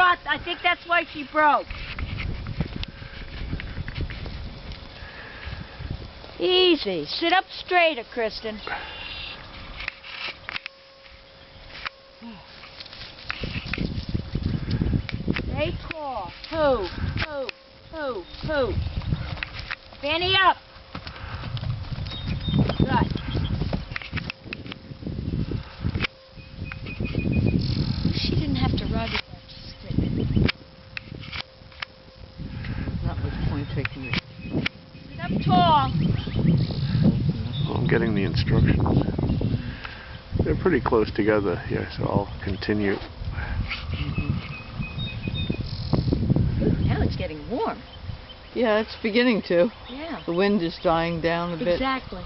not. I think that's why she broke. Easy. Sit up straighter, Kristen. Stay cool. Who. Fanny up. Good. She didn't have to ride with that stick. Not much point taking it. Sit up tall. I'm getting the instructions. They're pretty close together here, so I'll continue. Now it's getting warm. Yeah, it's beginning to. Yeah. The wind is dying down a bit. Exactly.